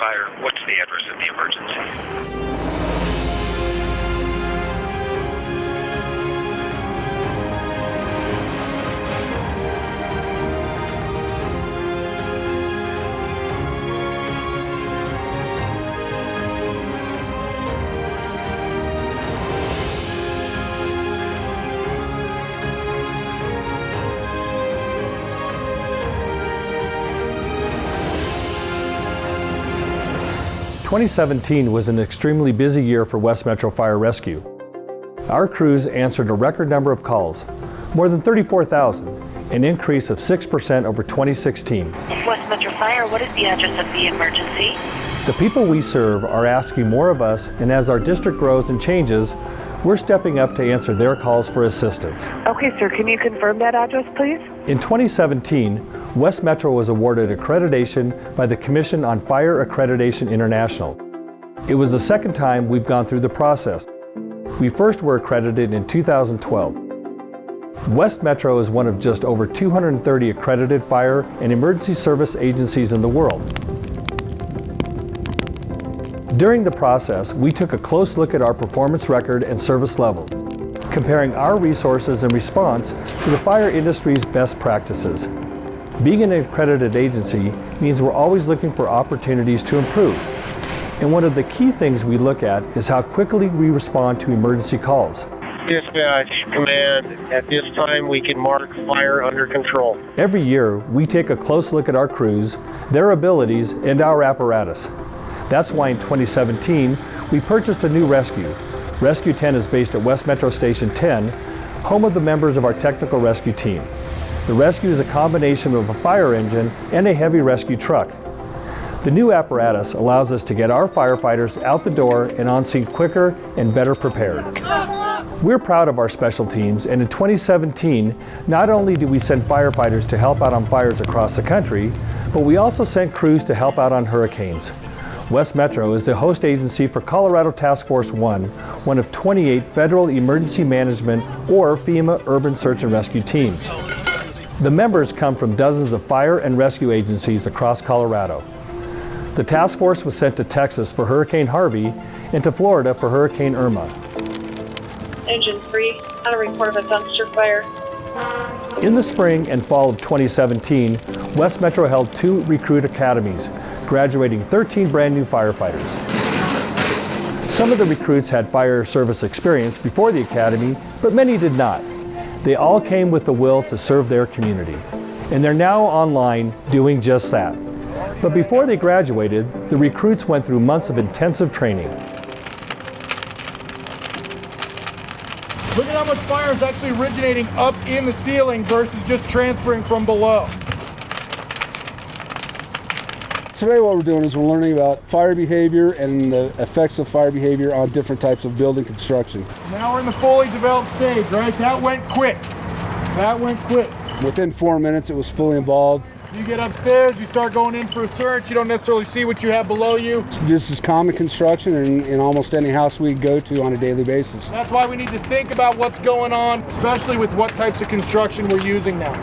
fire. What's the address of the emergency? 2017 was an extremely busy year for West Metro Fire Rescue. Our crews answered a record number of calls, more than 34,000, an increase of 6% over 2016. West Metro Fire, what is the address of the emergency? The people we serve are asking more of us, and as our district grows and changes, we're stepping up to answer their calls for assistance. Okay, sir, can you confirm that address, please? In 2017, West Metro was awarded accreditation by the Commission on Fire Accreditation International. It was the second time we've gone through the process. We first were accredited in 2012. West Metro is one of just over 230 accredited fire and emergency service agencies in the world. During the process, we took a close look at our performance record and service levels, comparing our resources and response to the fire industry's best practices. Being an accredited agency means we're always looking for opportunities to improve. And one of the key things we look at is how quickly we respond to emergency calls. Dispatch command, at this time we can mark fire under control. Every year, we take a close look at our crews, their abilities, and our apparatus. That's why in 2017, we purchased a new rescue. Rescue 10 is based at West Metro Station 10, home of the members of our technical rescue team. The rescue is a combination of a fire engine and a heavy rescue truck. The new apparatus allows us to get our firefighters out the door and on scene quicker and better prepared. We're proud of our special teams, and in 2017, not only did we send firefighters to help out on fires across the country, but we also sent crews to help out on hurricanes. West Metro is the host agency for Colorado Task Force 1, one of 28 Federal Emergency Management or FEMA Urban Search and Rescue teams. The members come from dozens of fire and rescue agencies across Colorado. The task force was sent to Texas for Hurricane Harvey and to Florida for Hurricane Irma. Engine 3, on a report of a dumpster fire. In the spring and fall of 2017, West Metro held 2 recruit academies, graduating 13 brand new firefighters. Some of the recruits had fire service experience before the academy, but many did not. They all came with the will to serve their community, and they're now online doing just that. But before they graduated, the recruits went through months of intensive training. Look at how much fire is actually originating up in the ceiling versus just transferring from below. Today what we're doing is we're learning about fire behavior and the effects of fire behavior on different types of building construction. Now we're in the fully developed stage, right? That went quick. That went quick. Within 4 minutes it was fully involved. You get upstairs, you start going in for a search, you don't necessarily see what you have below you. This is common construction in almost any house we go to on a daily basis. That's why we need to think about what's going on, especially with what types of construction we're using now.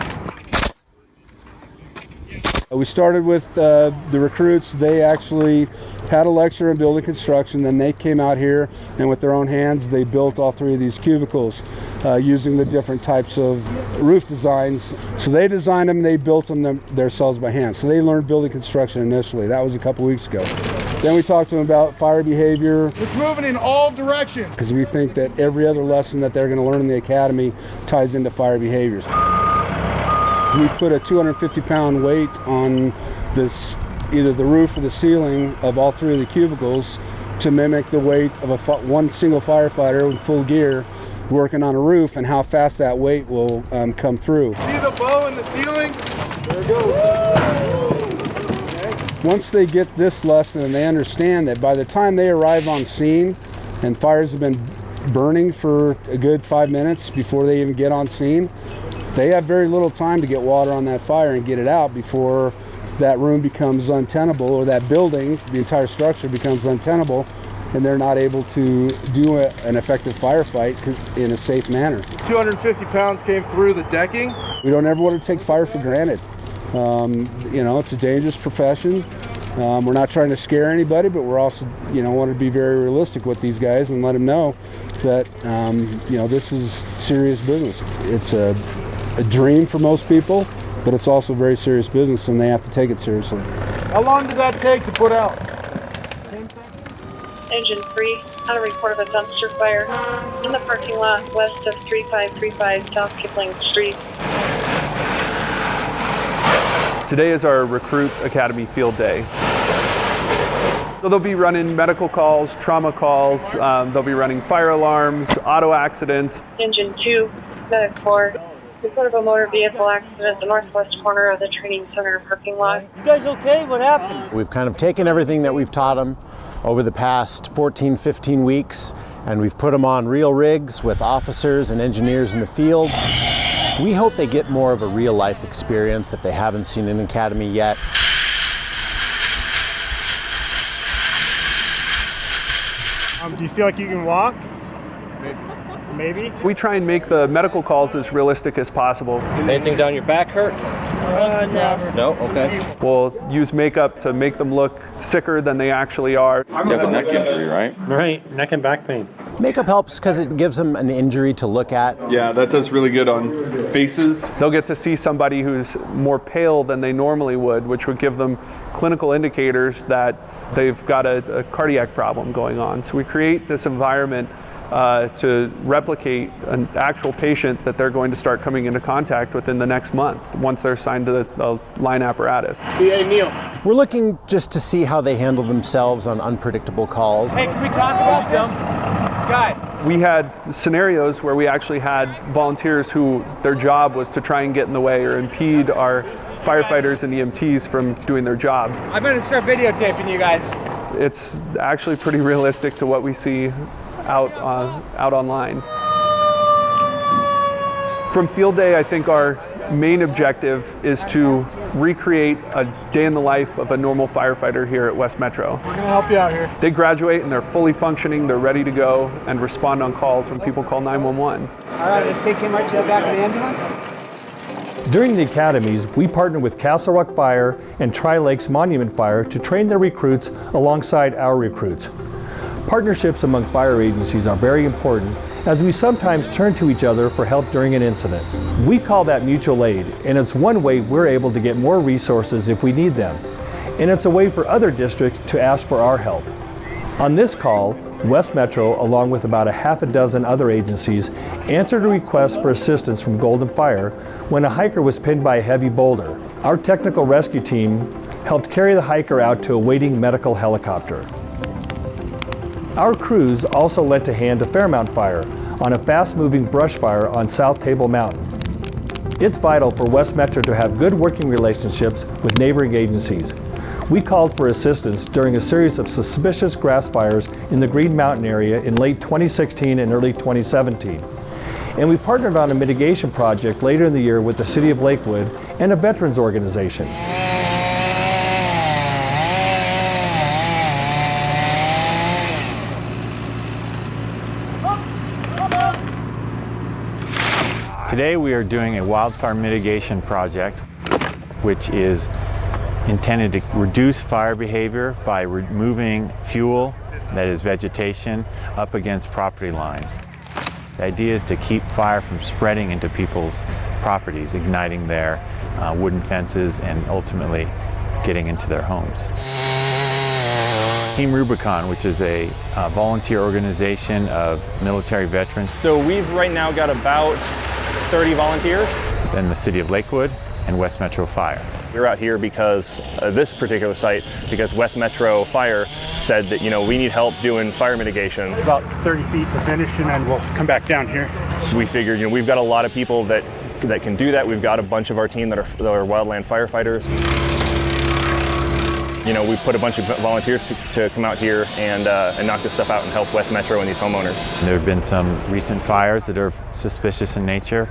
We started with the recruits. They actually had a lecture in building construction, then they came out here and with their own hands they built all 3 of these cubicles using the different types of roof designs. So they designed them, they built them themselves by hand. So they learned building construction initially. That was a couple weeks ago. Then we talked to them about fire behavior. It's moving in all directions. Because we think that every other lesson that they're going to learn in the academy ties into fire behaviors. We put a 250-pound weight on this, either the roof or the ceiling of all 3 of the cubicles to mimic the weight of one single firefighter in full gear working on a roof and how fast that weight will come through. See the bow in the ceiling? There it goes. Once they get this lesson and they understand that by the time they arrive on scene and fires have been burning for a good 5 minutes before they even get on scene, they have very little time to get water on that fire and get it out before that room becomes untenable, or that building, the entire structure becomes untenable, and they're not able to do an effective firefight in a safe manner. 250 pounds came through the decking. We don't ever want to take fire for granted. You know, it's a dangerous profession. We're not trying to scare anybody, but we're also, want to be very realistic with these guys and let them know that, this is serious business. It's a dream for most people, but it's also very serious business, and they have to take it seriously. How long did that take to put out? Engine 3, on a report of a dumpster fire in the parking lot west of 3535 South Kipling Street. Today is our Recruit Academy Field Day. So they'll be running medical calls, trauma calls, they'll be running fire alarms, auto accidents. Engine 2, Medic 4, report of a motor vehicle accident at the northwest corner of the training center parking lot. You guys okay? What happened? We've kind of taken everything that we've taught them over the past 14, 15 weeks, and we've put them on real rigs with officers and engineers in the field. We hope they get more of a real life experience that they haven't seen in Academy yet. Do you feel like you can walk? Maybe? We try and make the medical calls as realistic as possible. Anything down your back hurt? No. No? Okay. We'll use makeup to make them look sicker than they actually are. You have a neck injury, right? Right, neck and back pain. Makeup helps because it gives them an injury to look at. Yeah, that does really good on faces. They'll get to see somebody who's more pale than they normally would, which would give them clinical indicators that they've got a cardiac problem going on. So we create this environment to replicate an actual patient that they're going to start coming into contact with in the next month once they're assigned to the line apparatus. Hey, Neil. We're looking just to see how they handle themselves on unpredictable calls. Hey, can we talk about them? Guy. We had scenarios where we actually had volunteers who their job was to try and get in the way or impede our firefighters and EMTs from doing their job. I'm going to start videotaping you guys. It's actually pretty realistic to what we see out online. From Field Day, I think our main objective is to recreate a day in the life of a normal firefighter here at West Metro. We're gonna help you out here. They graduate and they're fully functioning, they're ready to go and respond on calls when people call 911. All right, let's take him right to the back of the ambulance. During the academies, we partner with Castle Rock Fire and Tri-Lakes Monument Fire to train their recruits alongside our recruits. Partnerships among fire agencies are very important as we sometimes turn to each other for help during an incident. We call that mutual aid, and it's one way we're able to get more resources if we need them. And it's a way for other districts to ask for our help. On this call, West Metro, along with about a half a dozen other agencies, answered a request for assistance from Golden Fire when a hiker was pinned by a heavy boulder. Our technical rescue team helped carry the hiker out to a waiting medical helicopter. Our crews also lent a hand to Fairmount Fire on a fast-moving brush fire on South Table Mountain. It's vital for West Metro to have good working relationships with neighboring agencies. We called for assistance during a series of suspicious grass fires in the Green Mountain area in late 2016 and early 2017. And we partnered on a mitigation project later in the year with the City of Lakewood and a veterans organization. Today we are doing a wildfire mitigation project, which is intended to reduce fire behavior by removing fuel, that is vegetation, up against property lines. The idea is to keep fire from spreading into people's properties, igniting their wooden fences and ultimately getting into their homes. Team Rubicon, which is a volunteer organization of military veterans. So we've right now got about 30 volunteers. In the City of Lakewood and West Metro Fire. We're out here because this particular site, because West Metro Fire said that, we need help doing fire mitigation. About 30 feet to finish, and then we'll come back down here. We figured, we've got a lot of people that can do that. We've got a bunch of our team that are wildland firefighters. We put a bunch of volunteers to come out here and knock this stuff out and help West Metro and these homeowners. There have been some recent fires that are suspicious in nature.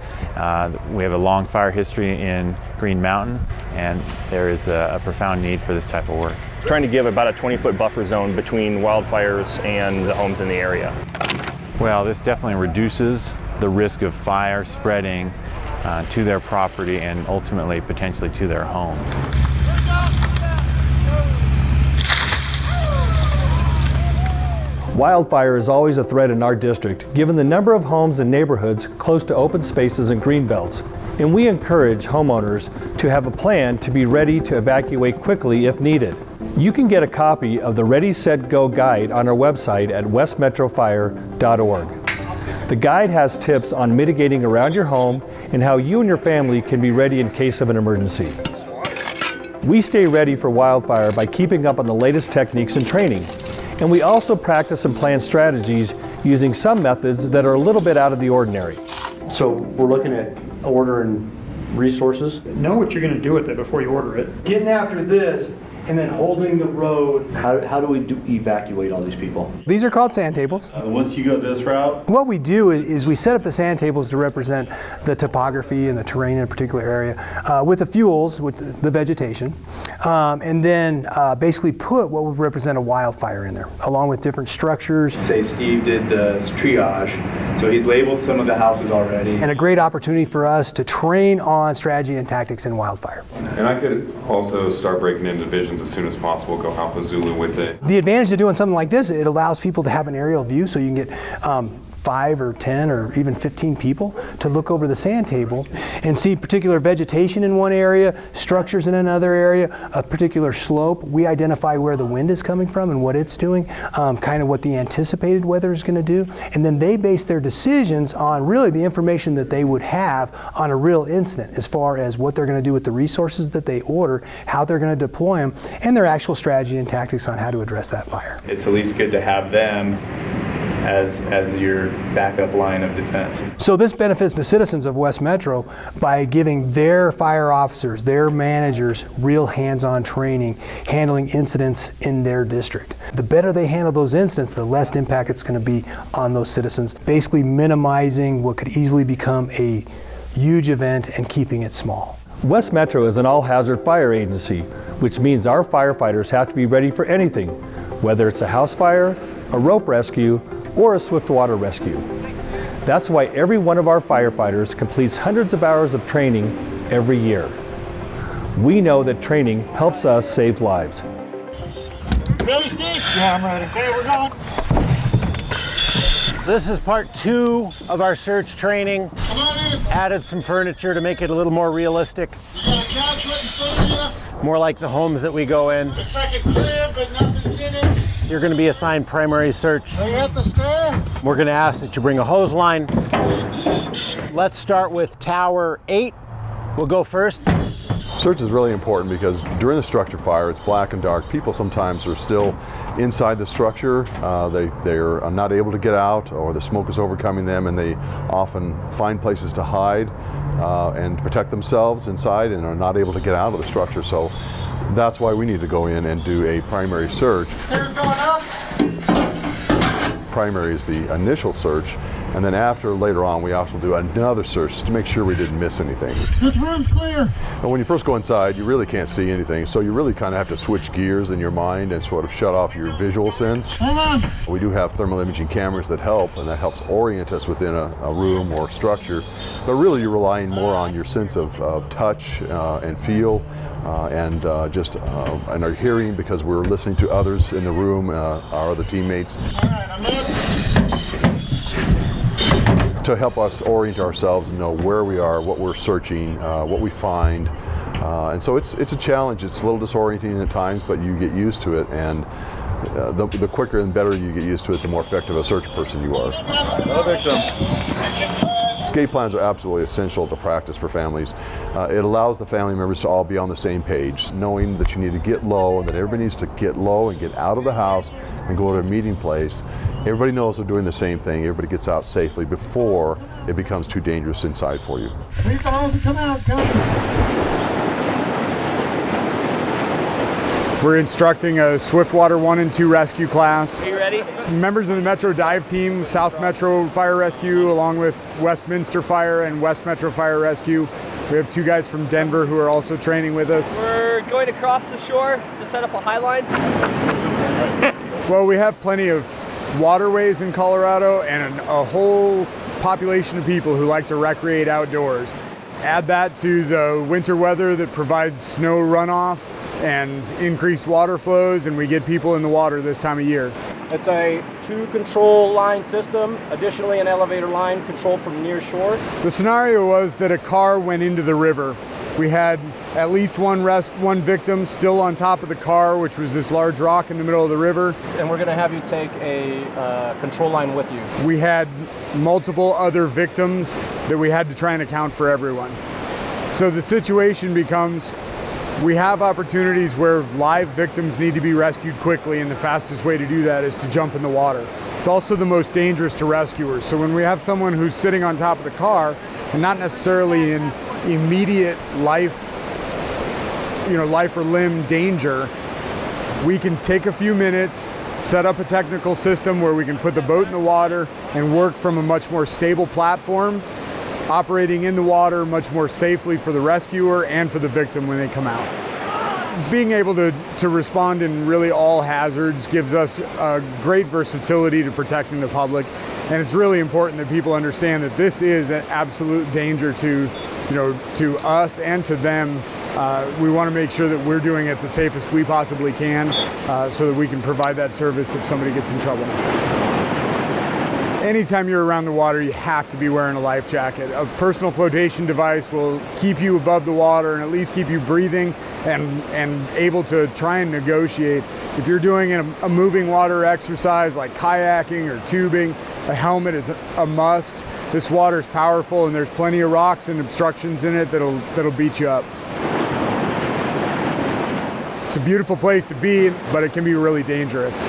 We have a long fire history in Green Mountain, and there is a profound need for this type of work. Trying to give about a 20-foot buffer zone between wildfires and the homes in the area. Well, this definitely reduces the risk of fire spreading to their property and ultimately potentially to their homes. Wildfire is always a threat in our district, given the number of homes and neighborhoods close to open spaces and green belts. And we encourage homeowners to have a plan to be ready to evacuate quickly if needed. You can get a copy of the Ready, Set, Go guide on our website at westmetrofire.org. The guide has tips on mitigating around your home and how you and your family can be ready in case of an emergency. We stay ready for wildfire by keeping up on the latest techniques and training. And we also practice and plan strategies using some methods that are a little bit out of the ordinary. So we're looking at ordering resources. Know what you're going to do with it before you order it. Getting after this and then holding the road. How do we evacuate all these people? These are called sand tables. Once you go this route? What we do is we set up the sand tables to represent the topography and the terrain in a particular area with the fuels, with the vegetation, and then basically put what would represent a wildfire in there, along with different structures. Say Steve did the triage, so he's labeled some of the houses already. And a great opportunity for us to train on strategy and tactics in wildfire. And I could also start breaking into divisions as soon as possible, go Alpha Zulu with it. The advantage of doing something like this, it allows people to have an aerial view, so you can get 5 or 10 or even 15 people to look over the sand table and see particular vegetation in one area, structures in another area, a particular slope. We identify where the wind is coming from and what it's doing, kind of what the anticipated weather is going to do, and then they base their decisions on really the information that they would have on a real incident as far as what they're going to do with the resources that they order, how they're going to deploy them, and their actual strategy and tactics on how to address that fire. It's at least good to have them as your backup line of defense. So this benefits the citizens of West Metro by giving their fire officers, their managers, real hands-on training, handling incidents in their district. The better they handle those incidents, the less impact it's going to be on those citizens, basically minimizing what could easily become a huge event and keeping it small. West Metro is an all-hazard fire agency, which means our firefighters have to be ready for anything, whether it's a house fire, a rope rescue, or a swift water rescue. That's why every one of our firefighters completes hundreds of hours of training every year. We know that training helps us save lives. Ready, Steve? Yeah, I'm ready. Okay, we're going. This is part 2 of our search training. Come on in. Added some furniture to make it a little more realistic. You got a couch right in front of you. More like the homes that we go in. Looks like a crib, but nothing's in it. You're going to be assigned primary search. Are you at the stair? We're going to ask that you bring a hose line. Let's start with Tower 8. We'll go first. Search is really important because during a structure fire, it's black and dark. People sometimes are still inside the structure. They're not able to get out, or the smoke is overcoming them, and they often find places to hide and protect themselves inside and are not able to get out of the structure. So that's why we need to go in and do a primary search. Stairs going up. Primary is the initial search, and then later on, we also do another search just to make sure we didn't miss anything. This room's clear. And when you first go inside, you really can't see anything, so you really kind of have to switch gears in your mind and sort of shut off your visual sense. Hold on. We do have thermal imaging cameras that help, and that helps orient us within a room or structure. But really, you're relying more on your sense of touch and feel, and our hearing, because we're listening to others in the room, our other teammates. All right, I'm up. To help us orient ourselves and know where we are, what we're searching, what we find. And so it's a challenge. It's a little disorienting at times, but you get used to it, and the quicker and better you get used to it, the more effective a search person you are. No victim. Escape plans are absolutely essential to practice for families. It allows the family members to all be on the same page, knowing that you need to get low and that everybody needs to get low and get out of the house and go to a meeting place. Everybody knows they're doing the same thing. Everybody gets out safely before it becomes too dangerous inside for you. Come out, come. We're instructing a Swiftwater 1 and 2 rescue class. Are you ready? Members of the Metro Dive Team, South Metro Fire Rescue, along with Westminster Fire and West Metro Fire Rescue. We have 2 guys from Denver who are also training with us. We're going across the shore to set up a high line. Well, we have plenty of waterways in Colorado and a whole population of people who like to recreate outdoors. Add that to the winter weather that provides snow runoff and increased water flows, and we get people in the water this time of year. It's a 2-control line system, additionally an elevator line controlled from near shore. The scenario was that a car went into the river. We had at least one victim still on top of the car, which was this large rock in the middle of the river. And we're going to have you take a control line with you. We had multiple other victims that we had to try and account for everyone. So the situation becomes, we have opportunities where live victims need to be rescued quickly, and the fastest way to do that is to jump in the water. It's also the most dangerous to rescuers. So when we have someone who's sitting on top of the car and not necessarily in immediate life or limb danger, we can take a few minutes, set up a technical system where we can put the boat in the water and work from a much more stable platform, operating in the water much more safely for the rescuer and for the victim when they come out. Being able to respond in really all hazards gives us a great versatility to protecting the public, and it's really important that people understand that this is an absolute danger to us and to them. We want to make sure that we're doing it the safest we possibly can, so that we can provide that service if somebody gets in trouble. Anytime you're around the water, you have to be wearing a life jacket. A personal flotation device will keep you above the water and at least keep you breathing and able to try and negotiate. If you're doing a moving water exercise like kayaking or tubing, a helmet is a must. This water is powerful, and there's plenty of rocks and obstructions in it that'll beat you up. It's a beautiful place to be, but it can be really dangerous.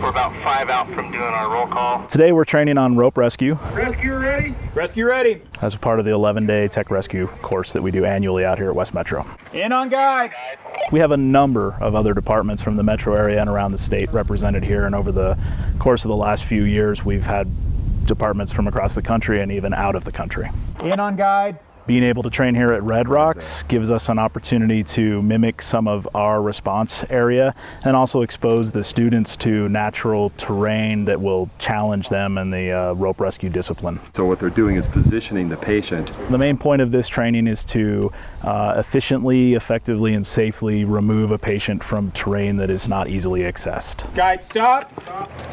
We're about 5 out from doing our roll call. Today we're training on rope rescue. Rescue ready? Rescue ready. As a part of the 11-day tech rescue course that we do annually out here at West Metro. In on guide. We have a number of other departments from the metro area and around the state represented here, and over the course of the last few years we've had departments from across the country and even out of the country. In on guide. Being able to train here at Red Rocks gives us an opportunity to mimic some of our response area and also expose the students to natural terrain that will challenge them in the rope rescue discipline. So what they're doing is positioning the patient. The main point of this training is to efficiently, effectively, and safely remove a patient from terrain that is not easily accessed. Guide, stop.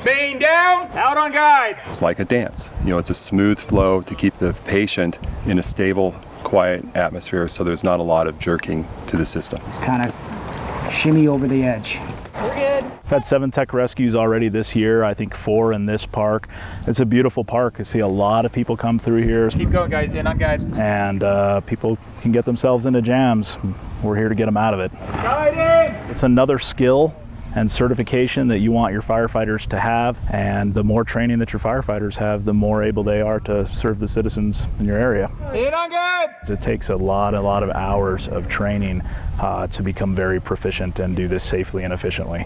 Bane down. Out on guide. It's like a dance. It's a smooth flow to keep the patient in a stable, quiet atmosphere, so there's not a lot of jerking to the system. Just kind of shimmy over the edge. We're good. I've had 7 tech rescues already this year, I think 4 in this park. It's a beautiful park. I see a lot of people come through here. Keep going, guys, in on guide. And people can get themselves into jams. We're here to get them out of it. Guiding! It's another skill and certification that you want your firefighters to have, and the more training that your firefighters have, the more able they are to serve the citizens in your area. In on guide! It takes a lot of hours of training to become very proficient and do this safely and efficiently.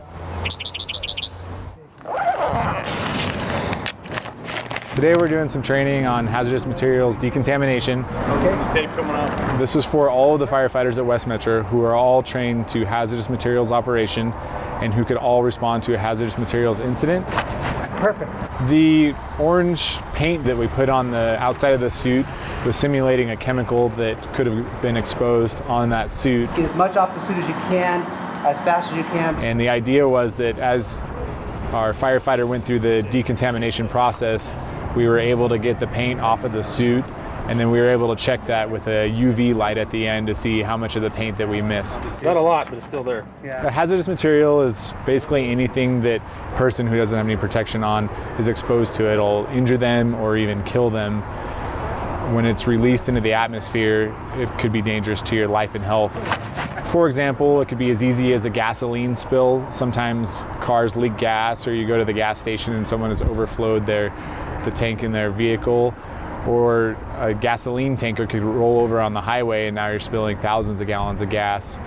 Today we're doing some training on hazardous materials decontamination. Okay. Tape coming up. This was for all of the firefighters at West Metro who are all trained to hazardous materials operation and who could all respond to a hazardous materials incident. Perfect. The orange paint that we put on the outside of the suit was simulating a chemical that could have been exposed on that suit. Get as much off the suit as you can, as fast as you can. And the idea was that as our firefighter went through the decontamination process, we were able to get the paint off of the suit, and then we were able to check that with a UV light at the end to see how much of the paint that we missed. Not a lot, but it's still there. Yeah. A hazardous material is basically anything that person who doesn't have any protection on is exposed to. It'll injure them or even kill them. When it's released into the atmosphere, it could be dangerous to your life and health. For example, it could be as easy as a gasoline spill. Sometimes cars leak gas, or you go to the gas station and someone has overflowed the tank in their vehicle, or a gasoline tanker could roll over on the highway and now you're spilling thousands of gallons of gas.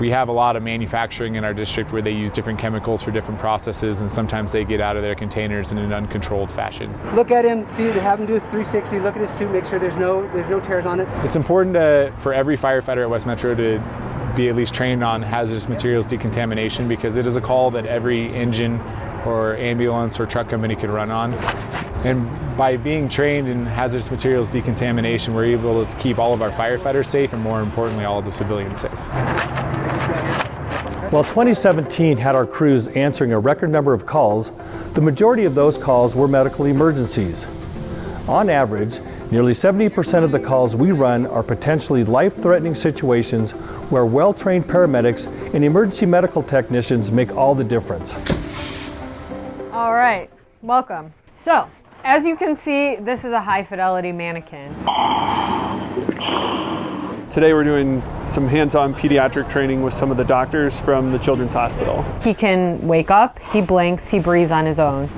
We have a lot of manufacturing in our district where they use different chemicals for different processes, and sometimes they get out of their containers in an uncontrolled fashion. Look at him, see, have him do a 360, look at his suit, make sure there's no tears on it. It's important for every firefighter at West Metro to be at least trained on hazardous materials decontamination, because it is a call that every engine or ambulance or truck company can run on. And by being trained in hazardous materials decontamination, we're able to keep all of our firefighters safe, and more importantly, all of the civilians safe. While 2017 had our crews answering a record number of calls, the majority of those calls were medical emergencies. On average, nearly 70% of the calls we run are potentially life-threatening situations where well-trained paramedics and emergency medical technicians make all the difference. All right, welcome. So, as you can see, this is a high-fidelity mannequin. Today we're doing some hands-on pediatric training with some of the doctors from the Children's Hospital. He can wake up, he blinks, he breathes on his own.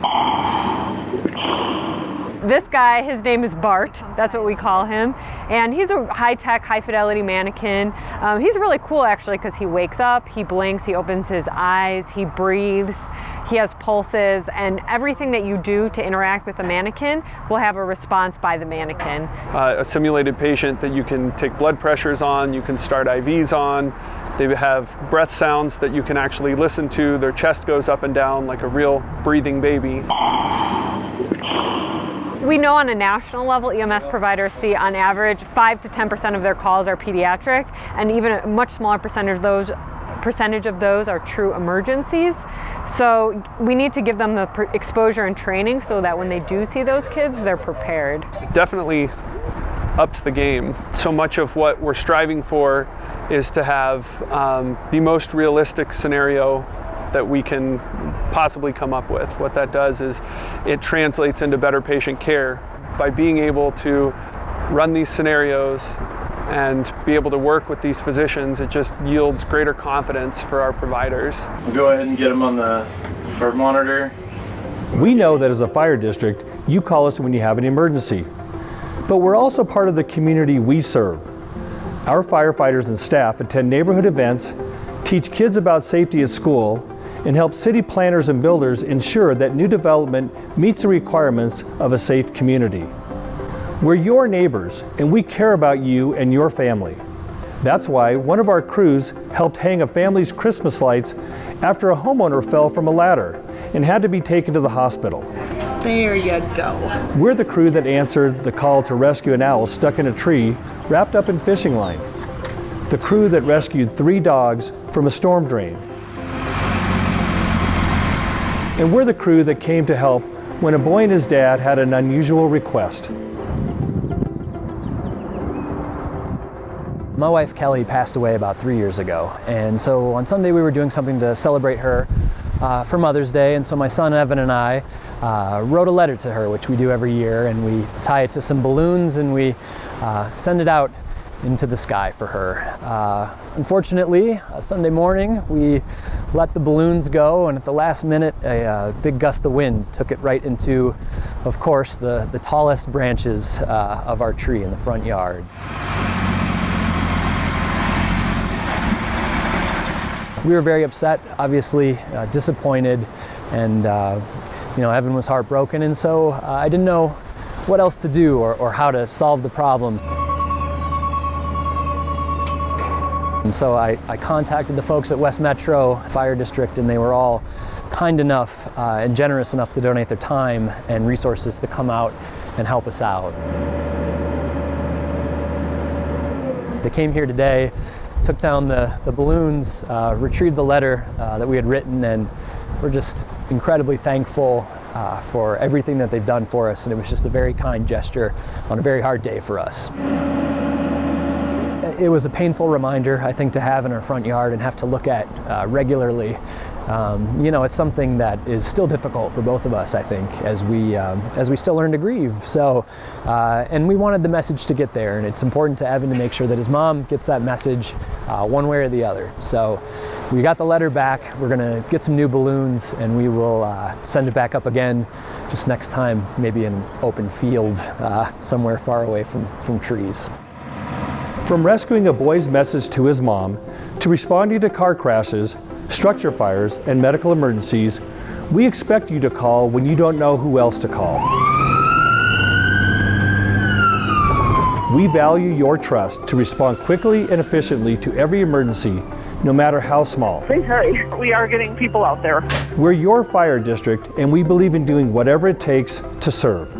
This guy, his name is Bart, that's what we call him, and he's a high-tech, high-fidelity mannequin. He's really cool actually because he wakes up, he blinks, he opens his eyes, he breathes, he has pulses, and everything that you do to interact with the mannequin will have a response by the mannequin. A simulated patient that you can take blood pressures on, you can start IVs on. They have breath sounds that you can actually listen to. Their chest goes up and down like a real breathing baby. We know on a national level, EMS providers see on average 5 to 10% of their calls are pediatric, and even a much smaller percentage of those are true emergencies. So we need to give them the exposure and training so that when they do see those kids, they're prepared. It definitely ups the game. So much of what we're striving for is to have the most realistic scenario that we can possibly come up with. What that does is it translates into better patient care. By being able to run these scenarios and be able to work with these physicians, it just yields greater confidence for our providers. We'll go ahead and get them on the heart monitor. We know that as a fire district, you call us when you have an emergency. But we're also part of the community we serve. Our firefighters and staff attend neighborhood events, teach kids about safety at school, and help city planners and builders ensure that new development meets the requirements of a safe community. We're your neighbors, and we care about you and your family. That's why one of our crews helped hang a family's Christmas lights after a homeowner fell from a ladder and had to be taken to the hospital. There you go. We're the crew that answered the call to rescue an owl stuck in a tree, wrapped up in fishing line. The crew that rescued 3 dogs from a storm drain. And we're the crew that came to help when a boy and his dad had an unusual request. My wife Kelly passed away about 3 years ago, and so on Sunday we were doing something to celebrate her for Mother's Day, and so my son Evan and I wrote a letter to her, which we do every year, and we tie it to some balloons and we send it out into the sky for her. Unfortunately, Sunday morning we let the balloons go, and at the last minute a big gust of wind took it right into, of course, the tallest branches of our tree in the front yard. We were very upset, obviously disappointed, and Evan was heartbroken, and so I didn't know what else to do or how to solve the problem. And so I contacted the folks at West Metro Fire District, and they were all kind enough and generous enough to donate their time and resources to come out and help us out. They came here today, took down the balloons, retrieved the letter that we had written, and we're just incredibly thankful for everything that they've done for us, and it was just a very kind gesture on a very hard day for us. It was a painful reminder, I think, to have in our front yard and have to look at regularly. It's something that is still difficult for both of us, I think, as we still learn to grieve. So, and we wanted the message to get there, and it's important to Evan to make sure that his mom gets that message one way or the other. So we got the letter back. We're gonna get some new balloons, and we will send it back up again, just next time, maybe in an open field somewhere far away from trees. From rescuing a boy's message to his mom, to responding to car crashes, structure fires, and medical emergencies, we expect you to call when you don't know who else to call. We value your trust to respond quickly and efficiently to every emergency, no matter how small. Please hurry. We are getting people out there. We're your fire district, and we believe in doing whatever it takes to serve.